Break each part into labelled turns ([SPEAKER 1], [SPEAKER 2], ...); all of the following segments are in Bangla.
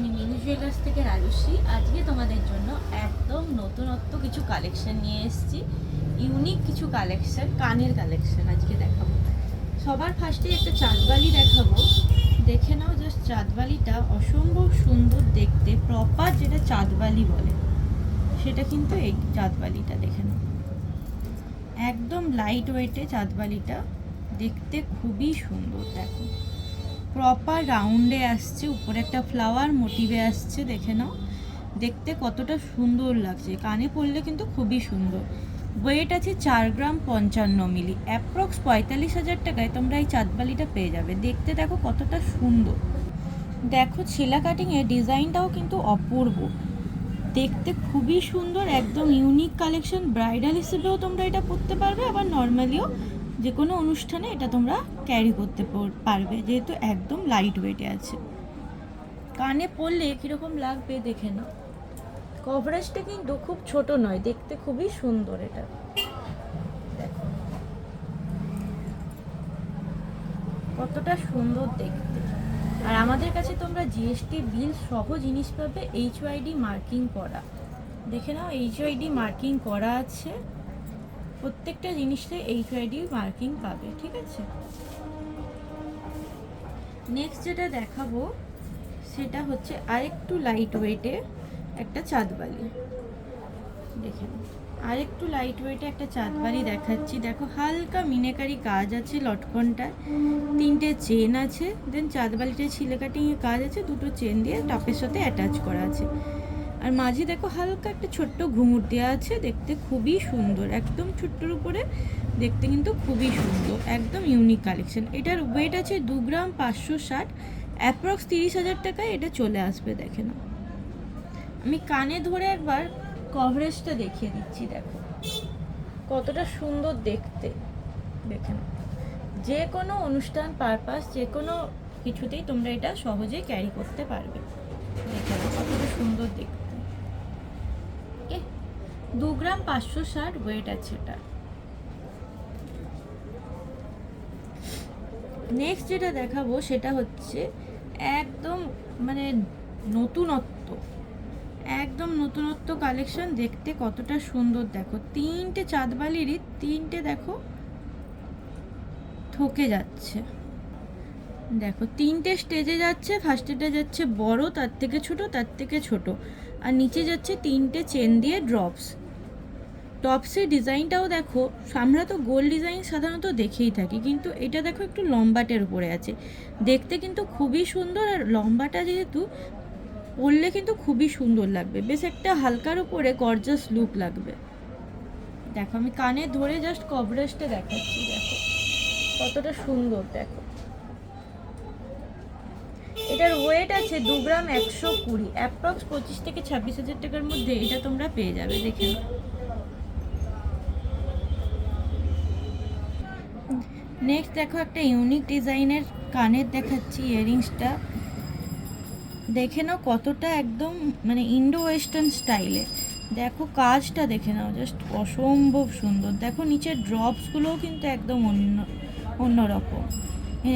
[SPEAKER 1] আমি মিনি জুয়েলার্স থেকে রাজশ্রী। আজকে তোমাদের জন্য একদম নতুনত্ব কিছু কালেকশন নিয়ে এসেছি। ইউনিক কিছু কালেকশন, কানের কালেকশন আজকে দেখাবো। সবার ফার্স্টে একটা চাঁদবালি দেখাবো। দেখে নাও জাস্ট চাঁদবালিটা অসম্ভব সুন্দর দেখতে, প্রপার যেটা চাঁদবালি বলে সেটা কিন্তু এই চাঁদবালিটা দেখে নাও। একদম লাইট ওয়েটে চাঁদবালিটা দেখতে খুবই সুন্দর। দেখো প্রপার রাউন্ডে আসছে, উপরে একটা ফ্লাওয়ার মোটিভে আসছে। দেখে নাও দেখতে কতটা সুন্দর লাগছে, কানে পরলে কিন্তু খুবই সুন্দর। ওয়েট আছে 4 গ্রাম 55 মিলি, অ্যাপ্রক্স 45,000 টাকায় তোমরা এই চাঁদবালিটা পেয়ে যাবে। দেখতে দেখো কতটা সুন্দর। দেখো ছেলা কাটিংয়ের ডিজাইনটাও কিন্তু অপূর্ব, দেখতে খুবই সুন্দর, একদম ইউনিক কালেকশন। ব্রাইডাল হিসেবেও তোমরা এটা পরতে পারবে, আবার নর্মালিও যে কোনো অনুষ্ঠানে এটা তোমরা ক্যারি করতে পারবে, যেহেতু একদম লাইট ওয়েটে আছে। কানে পরলে কীরকম লাগবে দেখে নাও। কভারেজটা কিন্তু খুব ছোট নয়, দেখতে খুবই সুন্দর। এটা দেখো কতটা সুন্দর দেখতে। আর আমাদের কাছে তোমরা জিএসটি বিল সহ জিনিস পাবে, HYD মার্কিং করা। দেখে নাও HYD মার্কিং করা আছে, প্রত্যেকটা জিনিসে HYD মার্কিং পাবে, ঠিক আছে। নেক্সট যেটা দেখাবো সেটা হচ্ছে আরেকটু লাইট ওয়েটে একটা চাঁদবালি। দেখে নাও আরেকটু লাইট ওয়েটে একটা চাঁদবালি দেখাচ্ছি। দেখো হালকা মিনেকারি কাজ আছে লটকনটায়, 3টে চেন আছে, দেন চাঁদবালিটায় ছিলে কাটিংয়ে কাজ আছে, 2টো চেন দিয়ে টপের সাথে অ্যাটাচ করা আছে। আর মাঝে দেখো হালকা একটা ছোট্ট ঘুঙুর দেওয়া আছে, দেখতে খুবই সুন্দর। একদম ছোট্টর উপরে দেখতে কিন্তু খুবই সুন্দর, একদম ইউনিক কালেকশন। এটার ওয়েট আছে 2 গ্রাম 560, অ্যাপ্রক্স 30,000 টাকায় এটা চলে আসবে। দেখে নাও আমি কানে ধরে একবার কভারেজটা দেখিয়ে দিচ্ছি। দেখো কতটা সুন্দর দেখতে। দেখে নাও যে কোনো অনুষ্ঠান পারপাস, যে কোনো কিছুতেই তোমরা এটা সহজে ক্যারি করতে পারবে। দেখে নাও কতটা সুন্দর দেখতে। 2 গ্রাম 560 ওয়েট আছে এটা। নেক্সট যেটা দেখাবো সেটা হচ্ছে একদম মানে নতুনত্ব, একদম নতুনত্ব কালেকশন। দেখতে কতটা সুন্দর দেখো, 3টে চাঁদবালিরই 3টে দেখো থকে যাচ্ছে। দেখো 3টে স্টেজে যাচ্ছে, ফার্স্টেটা যাচ্ছে বড়, তার থেকে ছোট, তার থেকে ছোট, আর নিচে যাচ্ছে 3টে চেন দিয়ে ড্রপস। টপসের ডিজাইনটাও দেখো, আমরা তো গোল ডিজাইন সাধারণত দেখেই থাকি, কিন্তু এটা দেখো একটু লম্বাটের উপরে আছে, দেখতে কিন্তু খুবই সুন্দর। আর লম্বাটা যেহেতু পরলে কিন্তু খুবই সুন্দর লাগবে, বেশ একটা হালকার উপরে গর্জাস লুক লাগবে। দেখো আমি কানে ধরে জাস্ট কভারেজটা দেখাচ্ছি, দেখো কতটা সুন্দর। দেখো এটার ওয়েট আছে 2 গ্রাম 120, অ্যাপ্রক্স 25 থেকে 26,000 টাকার মধ্যে এটা তোমরা পেয়ে যাবে। দেখে নাও নেক্সট দেখো একটা ইউনিক ডিজাইনের কানের দেখাচ্ছি, ইয়াররিংসটা দেখে নাও কতটা একদম মানে ইন্ডো ওয়েস্টার্ন স্টাইলে। দেখো কাজটা দেখে নাও, জাস্ট অসম্ভব সুন্দর। দেখো নিচের ড্রপসগুলোও কিন্তু একদম অন্যরকম।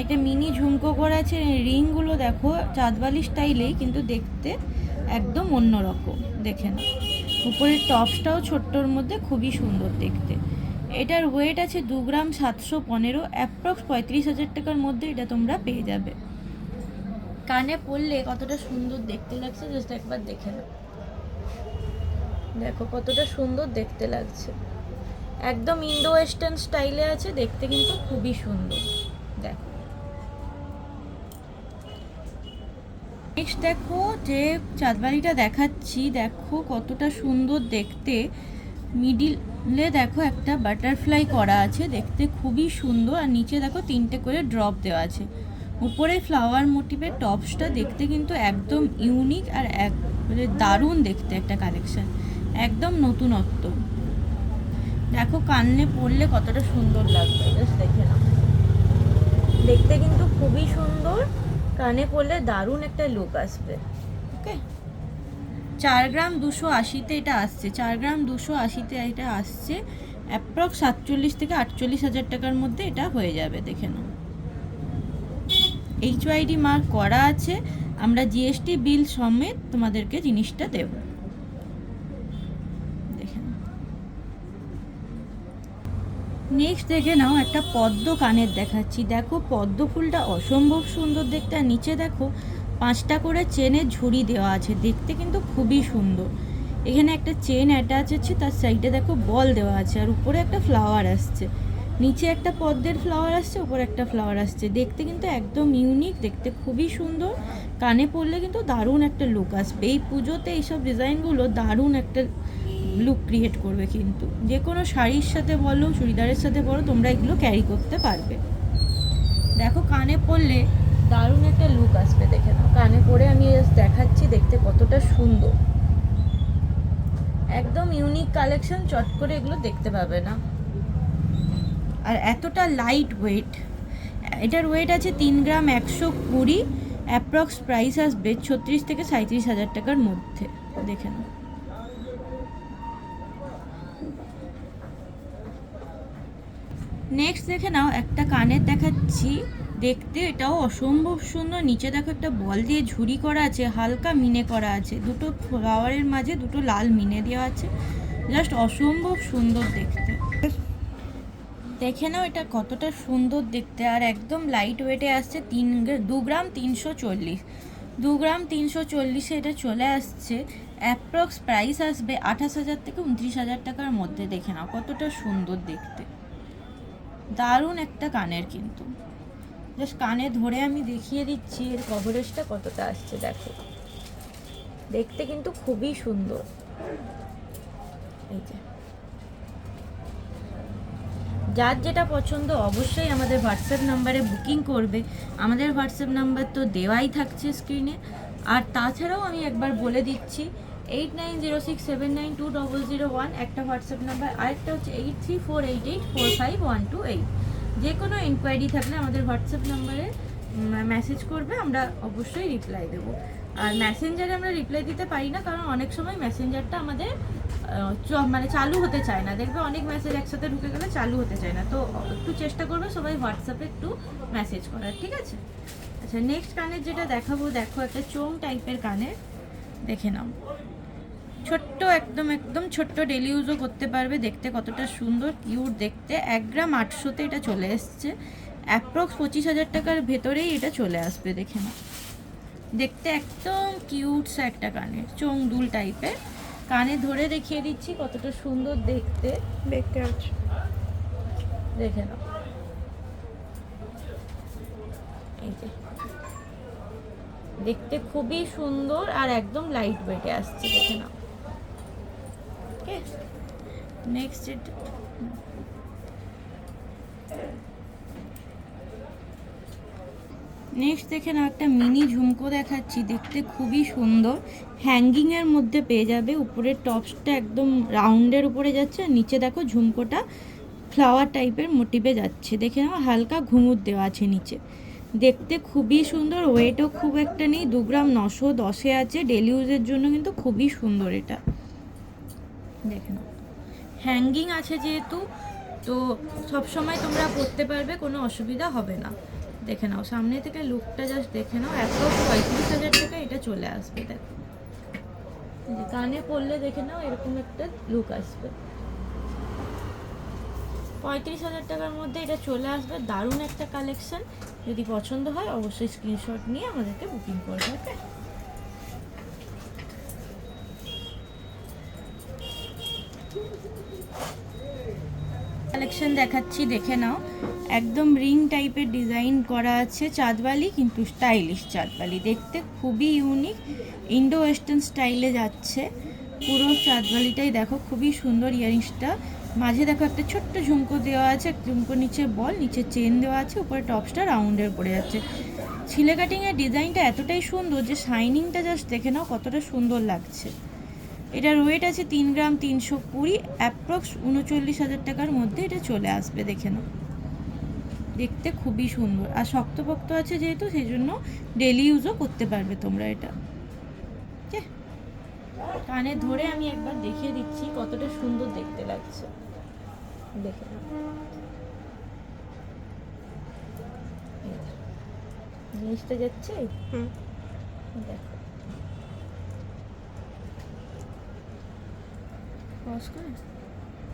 [SPEAKER 1] একটা মিনি ঝুমকো করা আছে, রিংগুলো দেখো চাঁদবালি স্টাইলেই, কিন্তু দেখতে একদম অন্যরকম। দেখে নাও উপরের টপসটাও ছোট্টর মধ্যে খুবই সুন্দর দেখতে। এটার ওয়েট আছে 2 গ্রাম 715, অ্যাপ্রক্স 35,000 টাকার মধ্যে এটা তোমরা পেয়ে যাবে। কানে পরলে কতটা সুন্দর দেখতে লাগছে জাস্ট একবার দেখে নাও। দেখো কতটা সুন্দর দেখতে লাগছে, একদম ইন্ডো ওয়েস্টার্ন স্টাইলে আছে, দেখতে কিন্তু খুবই সুন্দর। দেখো নেক্সট দেখো যে চাঁদবালিটা দেখাচ্ছি, দেখো কতটা সুন্দর দেখতে। মিডিলে দেখো একটা বাটারফ্লাই করা আছে, দেখতে খুবই সুন্দর। আর নিচে দেখো 3টে করে ড্রপ দেওয়া আছে, উপরে ফ্লাওয়ার মোটিভের টপসটা দেখতে কিন্তু একদম ইউনিক আর মানে দারুণ দেখতে একটা কালেকশন, একদম নতুনত্ব। দেখো কানে পরলে কতটা সুন্দর লাগবে, জাস্ট দেখে নাও। দেখতে কিন্তু খুবই সুন্দর, কানে পরলে দারুণ একটা লুক আসবে। ওকে 4 গ্রাম 280-তে এটা আসছে, 4 গ্রাম 280-তে এটা আসছে, অ্যাপ্রক্স 47 থেকে 48,000 টাকার মধ্যে এটা হয়ে যাবে। দেখে নাও HYD মার্ক করা আছে, আমরা জিএসটি বিল সমেত তোমাদেরকে জিনিসটা দেব। দেখেন, নেক্সট দেখে নাও একটা পদ্ম কানের দেখাচ্ছি। দেখো পদ্ম ফুলটা অসম্ভব সুন্দর দেখতে, আর নিচে দেখো 5টা করে চেনের ঝুড়ি দেওয়া আছে, দেখতে কিন্তু খুবই সুন্দর। এখানে একটা চেন অ্যাটাচ আছে, তার সাইডে দেখো বল দেওয়া আছে, আর উপরে একটা ফ্লাওয়ার আসছে, নিচে একটা পদ্মের ফ্লাওয়ার আসছে, উপরে একটা ফ্লাওয়ার আসছে। দেখতে কিন্তু একদম ইউনিক, দেখতে খুবই সুন্দর। কানে পরলে কিন্তু দারুণ একটা লুক আসবে। এই পুজোতে এইসব ডিজাইনগুলো দারুণ একটা লুক ক্রিয়েট করবে, কিন্তু যে কোনো শাড়ির সাথে বলো, চুড়িদারের সাথে বলো, তোমরা এগুলো ক্যারি করতে পারবে। দেখো কানে পরলে দারুণ একটা লুক আসবে, দেখে নাও। কানে পরে আমি দেখাচ্ছি দেখতে কতটা সুন্দর, একদম ইউনিক কালেকশন, চট করে এগুলো দেখতে পাবে না। আর এতটা লাইট ওয়েট, এটার ওয়েট আছে 3 গ্রাম 120, অ্যাপ্রক্স প্রাইস আসবে 36 থেকে 37 হাজার টাকার মধ্যে। দেখে নাও। নেক্সট দেখে নাও একটা কানের দেখাচ্ছি, দেখতে এটাও অসম্ভব সুন্দর। নিচে দেখো একটা বল দিয়ে ঝুড়ি করা আছে, হালকা মিনে করা আছে, দুটো ফ্লাওয়ারের মাঝে দুটো লাল মিনে দেওয়া আছে, জাস্ট অসম্ভব সুন্দর দেখতে। দেখে নাও এটা কতটা সুন্দর দেখতে, আর একদম লাইট ওয়েটে আসছে। 2 গ্রাম 340, 2 গ্রাম 340-এ এটা চলে আসছে। অ্যাপ্রক্স প্রাইস আসবে 28 হাজার থেকে 29 হাজার টাকার মধ্যে। দেখে নাও কতটা সুন্দর দেখতে, দারুণ একটা কানের, কিন্তু জাস্ট কানে ধরে আমি দেখিয়ে দিচ্ছি এর কভারেজটা কতটা আসছে। দেখো দেখতে কিন্তু খুবই সুন্দর। এই যে, যার যেটা পছন্দ অবশ্যই আমাদের হোয়াটসঅ্যাপ নাম্বারে বুকিং করবে। আমাদের হোয়াটসঅ্যাপ নাম্বার তো দেওয়াই থাকছে স্ক্রিনে। আর তাছাড়াও আমি একবার বলে দিচ্ছি, 8906792001 একটা হোয়াটসঅ্যাপ নাম্বার, আরেকটা হচ্ছে 8348845128। যে কোনো এনকোয়ারি থাকলে আমাদের হোয়াটসঅ্যাপ নাম্বারে মেসেজ করবে, আমরা অবশ্যই রিপ্লাই দেবো। আর মেসেঞ্জারে আমরা রিপ্লাই দিতে পারি না, কারণ অনেক সময় মেসেঞ্জারটা আমাদের মানে চালু হতে চায় না। দেখবে অনেক মেসেজ একসাথে ঢুকে গেলে চালু হতে চায় না, তো একটু চেষ্টা করবে সবাই হোয়াটসঅ্যাপে একটু মেসেজ করার, ঠিক আছে? আচ্ছা, নেক্সট কানের যেটা দেখাবো, দেখো একটা চোং টাইপের কানের, দেখে নাও। ছোট্ট, একদম একদম ছোট্ট, ডেলি ইউজও করতে পারবে। দেখতে কতটা সুন্দর, কিউট দেখতে। 1 গ্রাম 800-তে এটা চলে এসছে। অ্যাপ্রক্স 25 হাজার টাকার ভেতরেই এটা চলে আসবে। দেখে নাও, দেখতে একদম কিউটস একটা কানের, চোং দুল টাইপের। কানে ধরে দেখিয়ে দিচ্ছি কতটা সুন্দর দেখতে, দেখতে আছে, দেখে নাও। এই যে, দেখতে খুবই সুন্দর আর একদম লাইট ওয়েটে আসছে, দেখে নাও। ওকে, নেক্সট দেখে নাও একটা মিনি ঝুমকো দেখাচ্ছি, দেখতে খুবই সুন্দর। হ্যাঙ্গিংয়ের মধ্যে পেয়ে যাবে, উপরের টপসটা একদম রাউন্ডের উপরে যাচ্ছে, আর নিচে দেখো ঝুমকোটা ফ্লাওয়ার টাইপের মোটিভে যাচ্ছে। দেখে নাও, হালকা ঘুঙুর দেওয়া আছে নিচে, দেখতে খুবই সুন্দর। ওয়েটও খুব একটা নেই, 2 গ্রাম 910-এ আছে। ডেলি ইউজের জন্য কিন্তু খুবই সুন্দর এটা। দেখে নাও, হ্যাঙ্গিং আছে যেহেতু, তো সবসময় তোমরা পরতে পারবে, কোনো অসুবিধা হবে না। দেখে নাও সামনে থেকে লুকটা, জাস্ট দেখে নাও। অ্যাপ্রক্স 35 হাজার টাকা এটা চলে আসবে। দেখো কানে পরলে দেখে নাও এরকম একটা লুক আসবে। 35 হাজার টাকার মধ্যে এটা চলে আসবে, দারুণ একটা কালেকশন। যদি পছন্দ হয় অবশ্যই স্ক্রিনশট নিয়ে আমাদেরকে বুকিং করবে। ওকে, কালেকশন দেখাচ্ছি, দেখে নাও। একদম রিং টাইপের ডিজাইন করা আছে, চাঁদবালি, কিন্তু স্টাইলিশ চাঁদবালি। দেখতে খুবই ইউনিক, ইন্ডো ওয়েস্টার্ন স্টাইলে যাচ্ছে পুরো চাঁদবালিটাই। দেখো খুবই সুন্দর ইয়ারিংসটা, মাঝে দেখো একটা ছোট্ট ঝুমকো দেওয়া আছে, ঝুমকো নিচে বল, নিচে চেন দেওয়া আছে, উপরে টপসটা রাউন্ডের পড়ে যাচ্ছে। ছিলে কাটিংয়ের ডিজাইনটা এতটাই সুন্দর যে শাইনিংটা জাস্ট দেখে নাও কতটা সুন্দর লাগছে। এটার ওয়েট আছে 3 গ্রাম 320, অ্যাপ্রক্স 39 হাজার টাকার মধ্যে এটা চলে আসবে। দেখে নাও, দেখতে খুবই সুন্দর, আর শক্তপোক্ত আছে যেহেতু, সেই জন্য ডেলি ইউজও করতে পারবে তোমরা এটা। ওকে, কানে ধরে আমি একবার দেখিয়ে দিচ্ছি কতটা সুন্দর দেখতে লাগছে, দেখে নাও। জিনিসটা যাচ্ছে, দেখো পজ করে